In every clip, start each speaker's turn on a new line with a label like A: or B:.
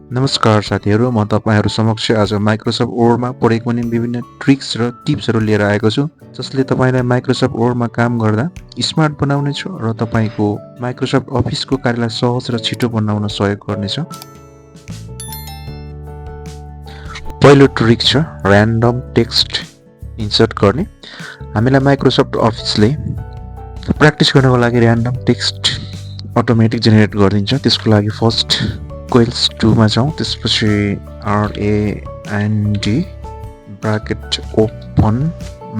A: नमस्कार साथीहरू, म तपाईहरू समक्ष आज माइक्रोसफ्ट वर्डमा पढेको पनि विभिन्न ट्रिक्स र टिप्सहरू लिएर आएको छु, जसले तपाईँलाई माइक्रोसफ्ट वर्डमा काम गर्दा स्मार्ट बनाउनेछ र तपाईँको माइक्रोसफ्ट अफिसको कार्यलाई सहज र छिटो बनाउन सहयोग गर्नेछ। पहिलो ट्रिक छ र्यान्डम टेक्स्ट इन्सर्ट गर्ने। हामीलाई माइक्रोसफ्ट अफिसले प्र्याक्टिस गर्नको लागि र्यान्डम टेक्स्ट अटोमेटिक जेनेरेट गरिदिन्छ। त्यसको लागि फर्स्ट कोइल्स 2 मा जाउँ, त्यसपछि RAND ब्राकेट ओपन।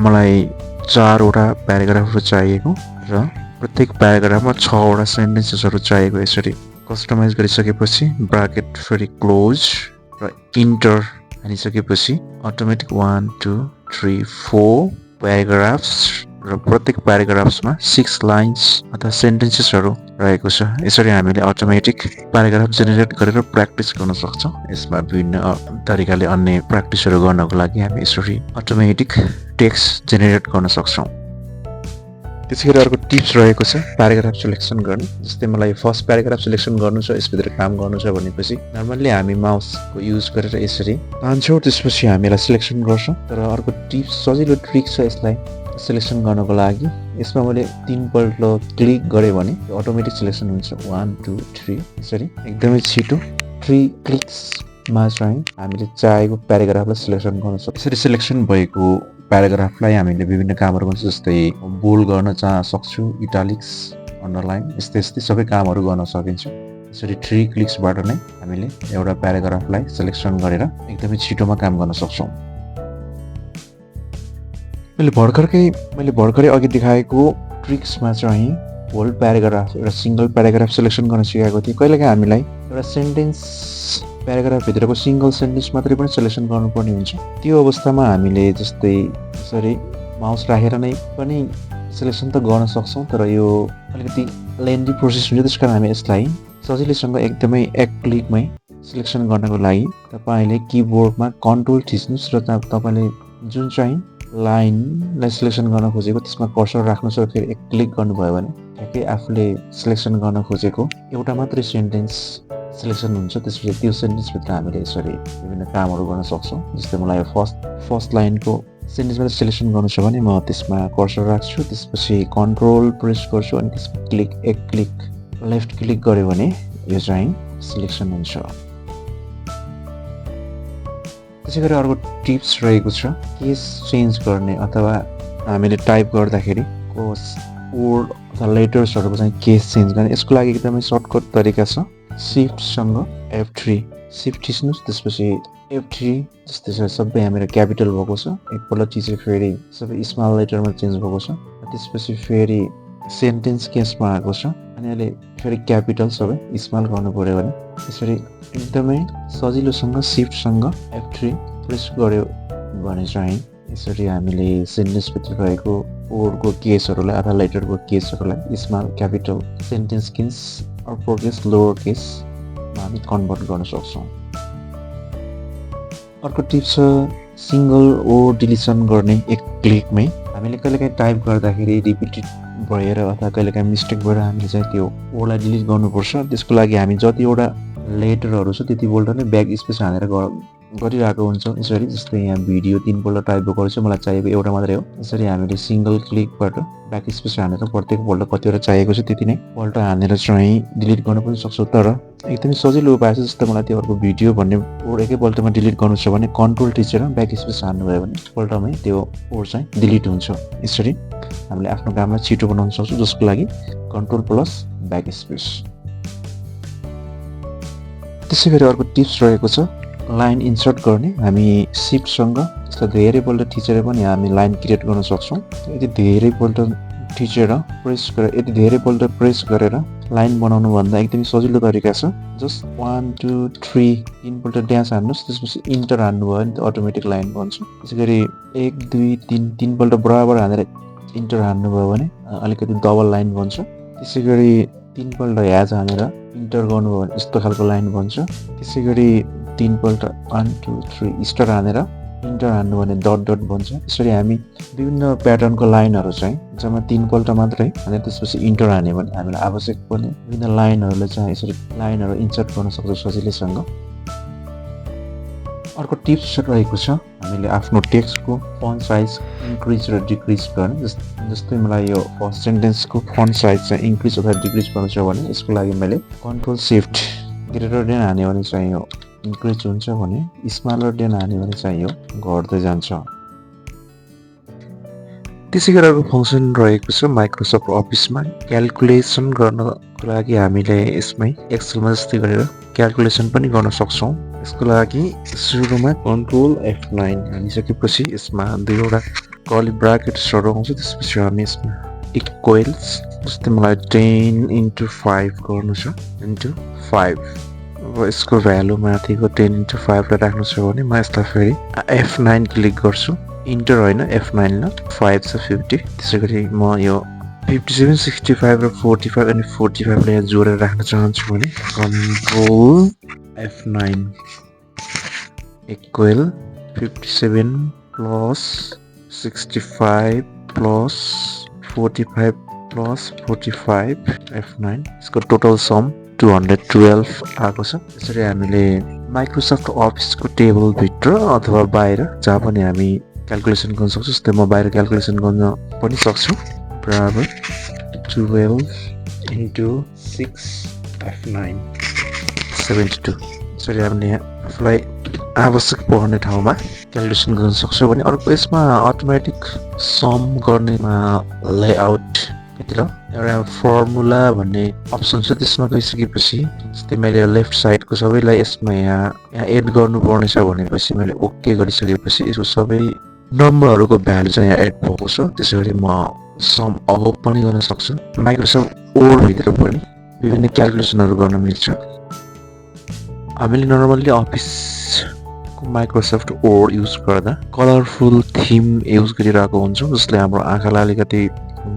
A: मलाई 4 वटा प्याराग्राफहरू चाहिएको र प्रत्येक प्याराग्राफमा 6 वटा सेन्टेन्सेसहरू चाहिएको। यसरी कस्टमाइज गरिसकेपछि ब्राकेट फेरि क्लोज र इन्टर हानिसकेपछि अटोमेटिक 1 2 3 4 प्याराग्राफ्स र प्रत्येक प्याराग्राफ्समा 6 लाइन्स अथवा सेन्टेन्सेसहरू रहेको छ। यसरी हामीले अटोमेटिक प्याराग्राफ जेनेरेट गरेर प्र्याक्टिस गर्न सक्छौँ। यसमा विभिन्न तरिकाले अन्य प्र्याक्टिसहरू गर्नको लागि हामी यसरी अटोमेटिक टेक्स्ट जेनेरेट गर्न सक्छौँ। त्यसैगरी अर्को टिप्स रहेको छ प्याराग्राफ सिलेक्सन गर्ने। जस्तै मलाई फर्स्ट प्याराग्राफ सिलेक्सन गर्नु छ, यसभित्र काम गर्नु छ भनेपछि नर्मल्ली हामी माउसको युज गरेर यसरी तान्छौँ, त्यसपछि हामीलाई सिलेक्सन गर्छौँ। तर अर्को टिप्स सजिलो ट्रिक छ यसलाई सिलेक्सन गर्नको लागि। यसमा मैले 3 पल्ट क्लिक गरेँ भने अटोमेटिक सिलेक्सन हुन्छ 1 2 3। यसरी एकदमै छिटो 3 क्लिक्समा चाहिँ हामीले चाहेको प्याराग्राफलाई सिलेक्सन गर्न सक्छौँ। यसरी सिलेक्सन भएको प्याराग्राफलाई हामीले विभिन्न कामहरू गर्छौँ, जस्तै बोल्ड गर्न सक्छु, इटालिक्स, अन्डरलाइन, यस्तै सबै कामहरू गर्न सकिन्छ। यसरी 3 क्लिक्सबाट नै हामीले एउटा प्याराग्राफलाई सिलेक्सन गरेर एकदमै छिटोमा काम गर्न सक्छौँ। मैले भर्खरै अघि देखाएको ट्रिक्समा चाहिँ होल प्याराग्राफ एउटा सिङ्गल प्याराग्राफ सिलेक्सन गर्न सिकाएको थिएँ। कहिलेकाहीँ हामीलाई एउटा सेन्टेन्स प्याराग्राफभित्रको सिङ्गल सेन्टेन्स मात्रै पनि सिलेक्सन गर्नुपर्ने हुन्छ। त्यो अवस्थामा हामीले जस्तै यसरी माउस राखेर नै पनि सिलेक्सन त गर्न सक्छौँ, तर यो अलिकति लेन्दी प्रोसेस हुन्छ। त्यस कारण हामी यसलाई सजिलैसँग एकदमै एक क्लिकमै सिलेक्सन गर्नको लागि तपाईँले किबोर्डमा कन्ट्रोल थिच्नुहोस् र तपाईँले जुन चाहिँ लाइनलाई सिलेक्सन गर्न खोजेको त्यसमा कर्सर राख्नुहोस् र फेरि एक क्लिक गर्नुभयो भने ठ्याक्कै आफूले सिलेक्सन गर्न खोजेको एउटा मात्रै सेन्टेन्स सिलेक्सन हुन्छ। त्यसपछि त्यो सेन्टेन्सभित्र हामीले यसरी विभिन्न कामहरू गर्न सक्छौँ। जस्तै मलाई फर्स्ट लाइनको सेन्टेन्सबाट सिलेक्सन गर्नु छ भने म त्यसमा कर्सर राख्छु, त्यसपछि कन्ट्रोल प्रेस गर्छु अनि त्यसमा एक क्लिक लेफ्ट क्लिक गऱ्यो भने यो चाहिँ सिलेक्सन हुन्छ। त्यसै गरी अर्को टिप्स रहेको छ केस चेन्ज गर्ने अथवा हामीले टाइप गर्दाखेरि वर्ड अथवा लेटर्सहरूको चाहिँ केस चेन्ज गर्ने। यसको लागि एकदमै सर्टकट तरिका छ। सिफ्टसँग F3 सिफ्ट थिच्नुहोस्, त्यसपछि F3 जस्तै छ सबै हामीहरू क्यापिटल भएको छ। एकपल्ट थिचे फेरि सबै स्मल लेटरमा चेन्ज भएको छ। त्यसपछि फेरि सेन्टेन्स केसमा आएको छ अनि अहिले फेरि क्यापिटल सबै स्मल गर्नु पऱ्यो भने यसरी एकदमै सजिलोसँग सिफ्टसँग F3 प्रेस गर्यो भने चाहिँ यसरी हामीले सेन्टेन्सभित्र रहेको वर्डको केसहरूलाई अथवा लेटरको केसहरूलाई small capital sentence case upper case lower केसमा हामी कन्भर्ट गर्न सक्छौँ। अर्को टिप्स छ सिङ्गल वर्ड डिलिसन गर्ने एक क्लिकमै। हामीले कहिलेकाहीँ टाइप गर्दाखेरि रिपिटेड भएर अथवा कहिलेकाहीँ मिस्टेक भएर हामीले चाहिँ त्यो वर्डलाई डिलिट गर्नुपर्छ। त्यसको लागि हामी जतिवटा लेटरहरू छ त्यतिपल्ट नै ब्याक स्पेस हानेर गरिरहेको हुन्छौँ। यसरी जस्तै यहाँ भिडियो 3 पल्ट टाइप भएको छ, मलाई चाहिएको एउटा मात्रै हो। यसरी हामीले सिङ्गल क्लिकबाट ब्याक स्पेस हानेर प्रत्येक पल्ट कतिवटा चाहिएको छ त्यति नै पल्ट हानेर चाहिँ डिलिट गर्न पनि सक्छौँ। तर एकदमै सजिलो उपाय छ। जस्तो मलाई त्यो अर्को भिडियो भन्ने वर्ड एकैपल्टमा डिलिट गर्नु छ भने कन्ट्रोल थिचेर ब्याक स्पेस हान्नुभयो भने एकपल्टमै त्यो वर्ड चाहिँ डिलिट हुन्छ। यसरी हामीले आफ्नो कामलाई छिटो बनाउन सक्छौँ, जसको लागि कन्ट्रोल प्लस ब्याक स्पेस। त्यसै गरी अर्को टिप्स रहेको छ लाइन इन्सर्ट गर्ने। हामी सिफ्टसँग यसलाई धेरैपल्ट थिचेर पनि हामी लाइन क्रिएट गर्न सक्छौँ। यदि धेरैपल्ट थिचेर प्रेस गरेर यदि धेरैपल्ट प्रेस गरेर लाइन बनाउनु भन्दा एकदमै सजिलो तरिका छ। जस्ट 1 2 3 3 पल्ट ड्यास हान्नुहोस्, त्यसपछि इन्टर हान्नुभयो भने अटोमेटिक लाइन बन्छ। त्यसै गरी 1 2 3 3 पल्ट बराबर हानेर इन्टर हान्नुभयो भने अलिकति डबल लाइन बन्छ। त्यसै गरी 3 पल्ट ह्याज हानेर इन्टर गर्नुभयो भने यस्तो खालको लाइन बन्छ। त्यसै गरी 3 पल्ट 1 2 3 स्टार हानेर इन्टर हान्नु भने डट डट बन्छ। यसरी हामी विभिन्न प्याटर्नको लाइनहरू चाहिँ जम्मा 3 पल्ट मात्रै अनि त्यसपछि इन्टर हान्यो भने हामीलाई आवश्यक पर्ने विभिन्न लाइनहरूलाई चाहिँ यसरी लाइनहरू इन्सर्ट गर्न सक्छौँ सजिलैसँग। अर्को टिप्स रहेको छ हामीले आफ्नो टेक्स्टको फन्ट साइज इन्क्रिज र डिक्रिज गर्ने। जस्तै मलाई यो फर्स्ट सेन्टेन्सको फन्ट साइज चाहिँ इन्क्रिज अथवा डिक्रिज गर्नु छ भने यसको लागि मैले कन्ट्रोल सिफ्ट ग्रेटर देन हाने भने चाहिँ यो इन्क्रिज हुन्छ भने स्मलर देन हाने भने चाहिँ यो घट्दै जान्छ। त्यसै गरी अर्को फङ्सन रहेको छ माइक्रोसफ्ट अफिसमा क्यालकुलेसन गर्नको लागि हामीले यसमै एक्सेलमा जस्तै गरेर क्यालकुलेसन पनि गर्न सक्छौँ। यसको लागि सुरुमा कन्ट्रोल F9 हानिसकेपछि यसमा दुईवटा कर्ली ब्राकेट्सहरू आउँछ। त्यसपछि हामी यसमा इक्वल्स जस्तै मलाई 10 × 5 गर्नु छ इन्टु 5। अब यसको भ्यालु माथिको 10 × 5 लाई राख्नु छ भने म यसलाई फेरि F9 क्लिक गर्छु। इन्टर होइन F9 ल 5 छ 50। त्यसै गरी म यो 57, 65 र 45 अनि 45 लाई जोडेर राख्न चाहन्छु भने control F9 equal 57 plus 65 plus 45 plus 45 F9। यसको टोटल सम 212 आएको छ। यसरी हामीले माइक्रोसफ्ट अफिसको टेबलभित्र अथवा बाहिर जहाँ पनि हामी क्यालकुलेसन गर्न सक्छु। जस्तै म बाहिर क्यालकुलेसन गर्न पनि सक्छु। बराबर 12 इन्टु 6 F9 72। यसरी हामीले आफूलाई आवश्यक पर्ने ठाउँमा क्यालकुलेसन गर्न सक्छौँ भने अर्को यसमा अटोमेटिक सम गर्नेमा लेआउट भित्र एउटा फर्मुला भन्ने अप्सन छ। त्यसमा गइसकेपछि जस्तै मैले लेफ्ट साइडको सबैलाई यसमा यहाँ एड गर्नुपर्ने छ भनेपछि मैले ओके गरिसकेपछि यसको सबै नम्बरहरूको भ्यालु चाहिँ यहाँ एड भएको छ। त्यसै गरी म सम अब पनि गर्न सक्छु। माइक्रोसफ्ट वर्ड भित्र पनि विभिन्न क्यालकुलेसनहरू गर्न मिल्छ। हामीले नर्मल्ली अफिसको माइक्रोसफ्ट वर्ड युज गर्दा कलरफुल थिम युज गरिरहेको हुन्छौँ जसले हाम्रो आँखालाई अलिकति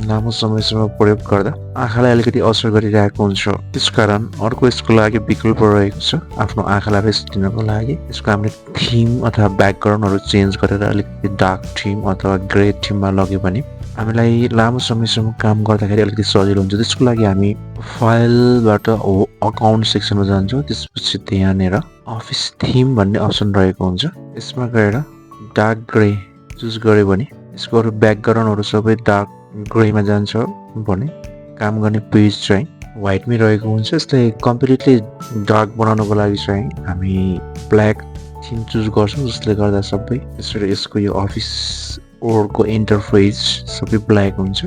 A: लामो समयसम्म प्रयोग गर्दा आँखालाई अलिकति असर गरिरहेको हुन्छ। त्यसकारण अर्को यसको लागि विकल्प रहेको छ आफ्नो आँखालाई रेस्ट दिनको लागि। यसको हामीले थिम अथवा ब्याकग्राउन्डहरू चेन्ज गरेर अलिकति डार्क थिम अथवा ग्रे थिममा लग्यो भने हामीलाई लामो समयसम्म काम गर्दाखेरि अलिकति सजिलो हुन्छ। त्यसको लागि हामी फाइलबाट अकाउन्ट सेक्सनमा जान्छौँ। त्यसपछि त्यहाँनिर अफिस थिम भन्ने अप्सन रहेको हुन्छ। यसमा गएर डार्क ग्रे चुज गऱ्यो भने यसको अरू ब्याकग्राउन्डहरू सबै डार्क ग्रेमा जान्छ भने काम गर्ने पेज चाहिँ व्हाइटमै रहेको हुन्छ। यसलाई कम्प्लिटली डार्क बनाउनको लागि चाहिँ हामी ब्ल्याक थिम चुज गर्छौँ जसले गर्दा सबै यसरी यसको यो अफिस वर्डको इन्टरफेस सबै ब्ल्याक हुन्छ।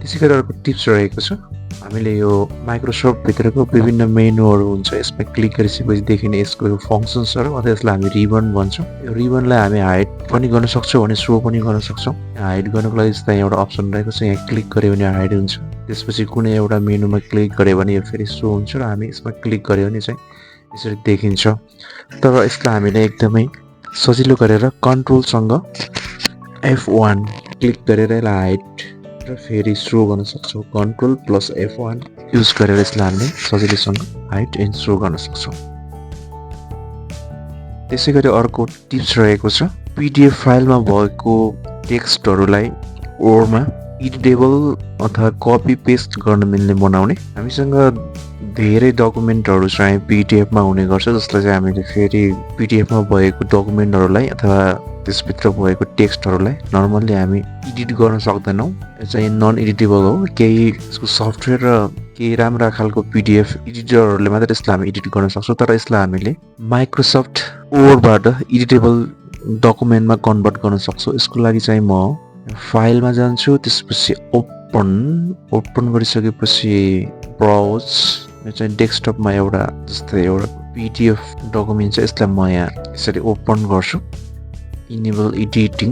A: त्यसै गरी अर्को टिप्स रहेको छ हामीले यो माइक्रोसफ्ट भित्रको विभिन्न मेनुहरू हुन्छ। यसमा क्लिक गरिसकेपछि देखिने यसको यो फङ्सन्सहरू अथवा यसलाई हामी रिबन भन्छौँ। यो रिबनलाई हामी हाइड पनि गर्न सक्छौँ भने सो पनि गर्न सक्छौँ। हाइड गर्नको लागि यस्तो एउटा अप्सन रहेको छ। यहाँ क्लिक गऱ्यो भने हाइड हुन्छ। त्यसपछि कुनै एउटा मेनुमा क्लिक गऱ्यो भने यो फेरि सो हुन्छ र हामी यसमा क्लिक गऱ्यो भने चाहिँ यसरी देखिन्छ। तर यसलाई हामीले एकदमै सजिलो गरेर कन्ट्रोलसँग F1 क्लिक गरेर यसलाई हाइड र फेरि सो गर्न सक्छौँ। कन्ट्रोल प्लस F1 युज गरेर यसलाई हामीले सजिलैसँग हाइड एन्ड सो गर्न सक्छौँ। त्यसै गरी अर्को टिप्स रहेको छ PDF फाइलमा भएको टेक्स्टहरूलाई वर्डमा एडिटेबल अथवा कपी पेस्ट गर्न मिल्ने बनाउने। हामीसँग धेरै डकुमेन्टहरू चाहिँ पिडिएफमा हुने गर्छ जसलाई चाहिँ हामीले फेरि पिडिएफमा भएको डकुमेन्टहरूलाई अथवा त्यसभित्र भएको टेक्स्टहरूलाई नर्मल्ली हामी एडिट गर्न सक्दैनौँ। यो चाहिँ नन एडिटेबल हो। केही यसको सफ्टवेयर र केही राम्रा खालको पिडिएफ एडिटरहरूले मात्रै यसलाई हामी एडिट गर्न सक्छौँ। तर यसलाई हामीले माइक्रोसफ्ट वर्डबाट एडिटेबल डकुमेन्टमा कन्भर्ट गर्न सक्छौँ। यसको लागि चाहिँ म फाइलमा जान्छु। त्यसपछि ओपन गरिसकेपछि ब्राउज यो चाहिँ डेस्कटपमा एउटा जस्तै एउटा पिडिएफ डकुमेन्ट छ। यसलाई म यहाँ यसरी ओपन गर्छु। इनेबल एडिटिङ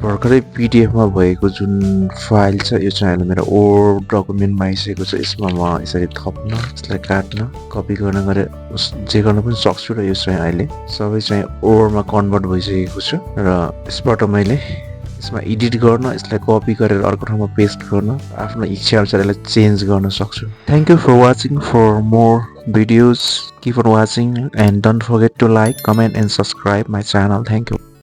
A: भर्खरै पिडिएफमा भएको जुन फाइल छ यो चाहिँ अहिले मेरो वर्ड डकुमेन्टमा आइसकेको छ। यसमा म यसरी थप्न यसलाई काट्न कपी गर्न गरेर जे गर्न पनि सक्छु र यो चाहिँ अहिले सबै चाहिँ वर्डमा कन्भर्ट भइसकेको छ र यसबाट मैले यसमा एडिट गर्न यसलाई कपी गरेर अर्को ठाउँमा पेस्ट गर्न आफ्नो इच्छा अनुसार यसलाई चेन्ज गर्न सक्छु। Thank you for watching. For more videos keep on watching and don't forget to like, comment and subscribe my channel. Thank you.